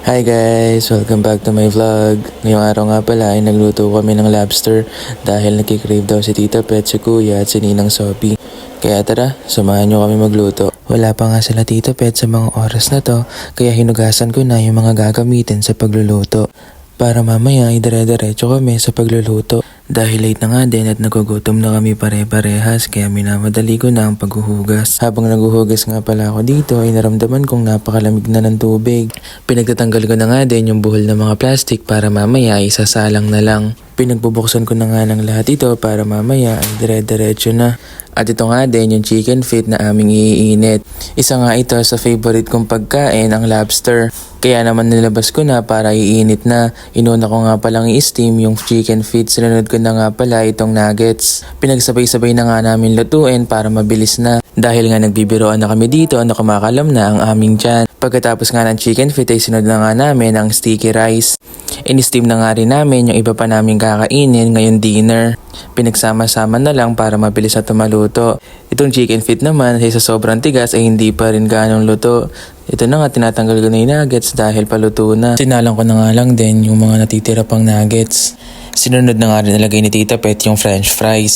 Hi guys! Welcome back to my vlog. Ngayong araw nga pala ay nagluto kami ng lobster dahil nakikrave daw si Tita Pet, si Kuya at si Ninang Sophie. Kaya tara, samahan nyo kami magluto. Wala pa nga sila Tita Pet sa mga oras na to, kaya hinugasan ko na yung mga gagamitin sa pagluluto. Para mamaya ay dire-diretso kami sa pagluluto. Dahil late na nga din at nagugutom na kami pare-parehas kaya minamadali ko na ang paghuhugas. Habang naguhugas nga pala ako dito ay naramdaman kong napakalamig na ng tubig. Pinagtatanggal ko na nga din yung buhol ng mga plastic para mamaya ay sasalang na lang. Pinagbubuksan ko na nga ng lahat ito para mamaya ay dire-diretso na. At ito nga din yung chicken feet na aming iinit. Isa nga ito sa favorite kong pagkain, ang lobster. Kaya naman nilabas ko na para iinit na. Inuna ko nga palang i-steam yung chicken feet. Sinunod ko na nga pala itong nuggets. Pinagsabay-sabay na nga namin lutuin para mabilis na. Dahil nga nagbibiroan na kami dito na kumakalam na ang aming tiyan. Pagkatapos nga ng chicken feet ay sinunod na nga namin ang sticky rice. In-steam na nga rin namin yung iba pa namin kakainin ngayon dinner. Pinagsama-sama na lang para mabilis na tumaluto. Itong chicken feet naman ay sa sobrang tigas ay hindi pa rin ganong luto. Ito na nga tinatanggal ko na yung nuggets dahil paluto na. Sinalang ko na nga lang din yung mga natitira pang nuggets. Sinunod na nga rin nilagay ni Tita Pet yung french fries.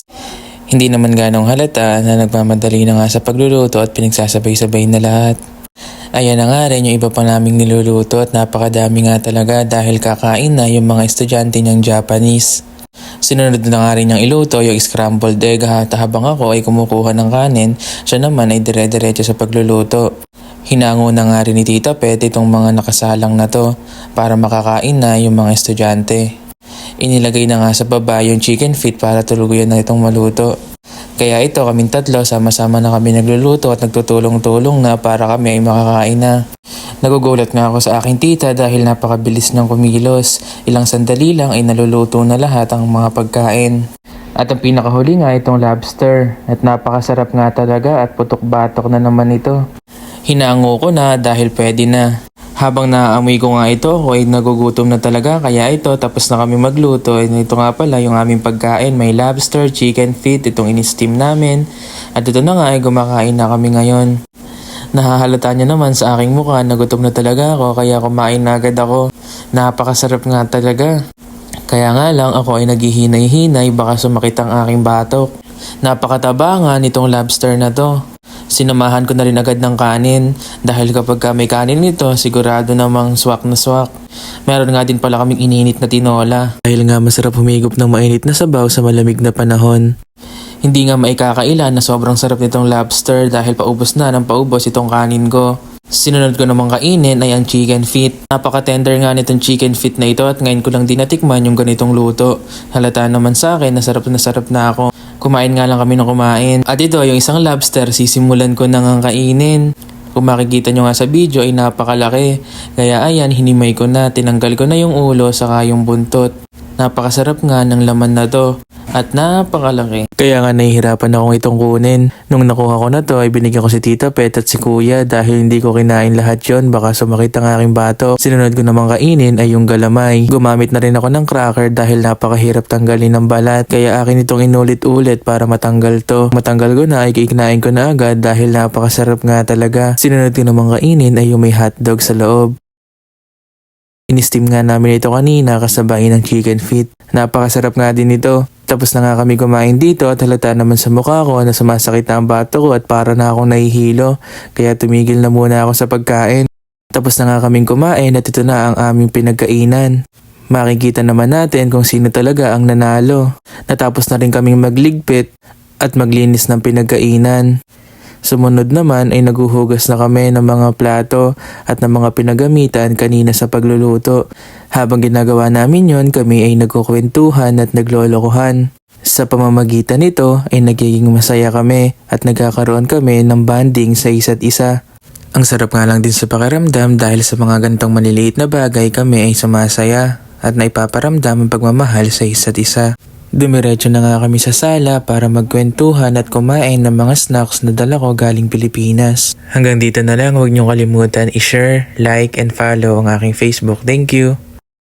Hindi naman ganong halata na nagmamadali na nga sa pagluluto at pinagsasabay-sabay na lahat. Ayan na nga rin yung iba pa naming niluluto at napakadami nga talaga dahil kakain na yung mga estudyante niyang Japanese. Sinunod na nga rin niyang iluto yung scrambled egg habang ako ay kumukuha ng kanin, siya naman ay dire-diretso sa pagluluto. Hinango na nga rin ni Tita Pet itong mga nakasalang na to para makakain na yung mga estudyante. Inilagay na nga sa baba yung chicken feet para tuluyan na itong maluto. Kaya ito kaming tatlo sama-sama na kami nagluluto at nagtutulong-tulong na para kami ay makakain na. Nagugulat nga ako sa aking tita dahil napakabilis ng kumilos. Ilang sandali lang ay naluluto na lahat ang mga pagkain. At ang pinakahuli nga itong lobster at napakasarap nga talaga at putok-batok na naman ito. Hinango ko na dahil pwede na. Habang naaamoy ko nga ito, ako ay nagugutom na talaga kaya ito tapos na kami magluto. Ito nga pala yung aming pagkain, may lobster, chicken feet, itong in-steam namin. At ito na nga ay gumakain na kami ngayon. Nahahalata niya naman sa aking mukha na gutom na talaga ako kaya kumain na agad ako. Napakasarap nga talaga. Kaya nga lang ako ay naghihinay-hinay baka sumakit ang aking batok. Napakataba nga nitong lobster na to. Sinamahan ko na rin agad ng kanin dahil kapag may kanin nito sigurado namang swak na swak. Meron nga din pala kaming ininit na tinola dahil nga masarap humigop ng mainit na sabaw sa malamig na panahon. Hindi nga maikakailan na sobrang sarap nitong lobster dahil paubos na ng paubos itong kanin ko. Sinunod ko namang kainin ay ang chicken feet. Napaka-tender nga nitong chicken feet na ito at ngayon ko lang din natikman yung ganitong luto. Halata naman sa akin na sarap na ako. Kumain nga lang kami ng kumain. At ito, yung isang lobster, sisimulan ko na nga kainin. Kung makikita nyo nga sa video ay napakalaki. Kaya ayan, hinimay ko na, tinanggal ko na yung ulo saka yung buntot. Napakasarap nga ng laman na to. At napakalaki. Kaya nga nahihirapan akong itong kunin. Nung nakuha ko na to ay binigyan ko si Tita Pet at si Kuya dahil hindi ko kinain lahat yon baka sumakit ang aking bato. Sinunod ko namang kainin ay yung galamay. Gumamit na rin ako ng cracker dahil napakahirap tanggalin ng balat. Kaya akin itong inulit-ulit para matanggal to. Matanggal ko na ay kikinain ko na agad dahil napakasarap nga talaga. Sinunod ko namang kainin ay yung may hotdog sa loob. In-steam nga namin ito kanina kasabay ng chicken feet. Napakasarap nga din ito. Tapos na nga kami kumain dito at halata naman sa mukha ko na sumasakit na ang bato ko at para na akong nahihilo. Kaya tumigil na muna ako sa pagkain. Tapos na nga kaming kumain at ito na ang aming pinagkainan. Makikita naman natin kung sino talaga ang nanalo. Natapos na rin kaming magligpit at maglinis ng pinagkainan. Sumunod naman ay naguhugas na kami ng mga plato at ng mga pinagamitan kanina sa pagluluto. Habang ginagawa namin yon, kami ay nagkukwentuhan at naglolokohan. Sa pamamagitan nito ay nagiging masaya kami at nagkakaroon kami ng bonding sa isa't isa. Ang sarap nga lang din sa pakiramdam dahil sa mga gantong maliliit na bagay kami ay sumasaya at naipaparamdam ang pagmamahal sa isa't isa. Dumiretso na nga kami sa sala para magkwentuhan at kumain ng mga snacks na dala ko galing Pilipinas. Hanggang dito na lang, huwag niyong kalimutan i-share, like, and follow ang aking Facebook. Thank you!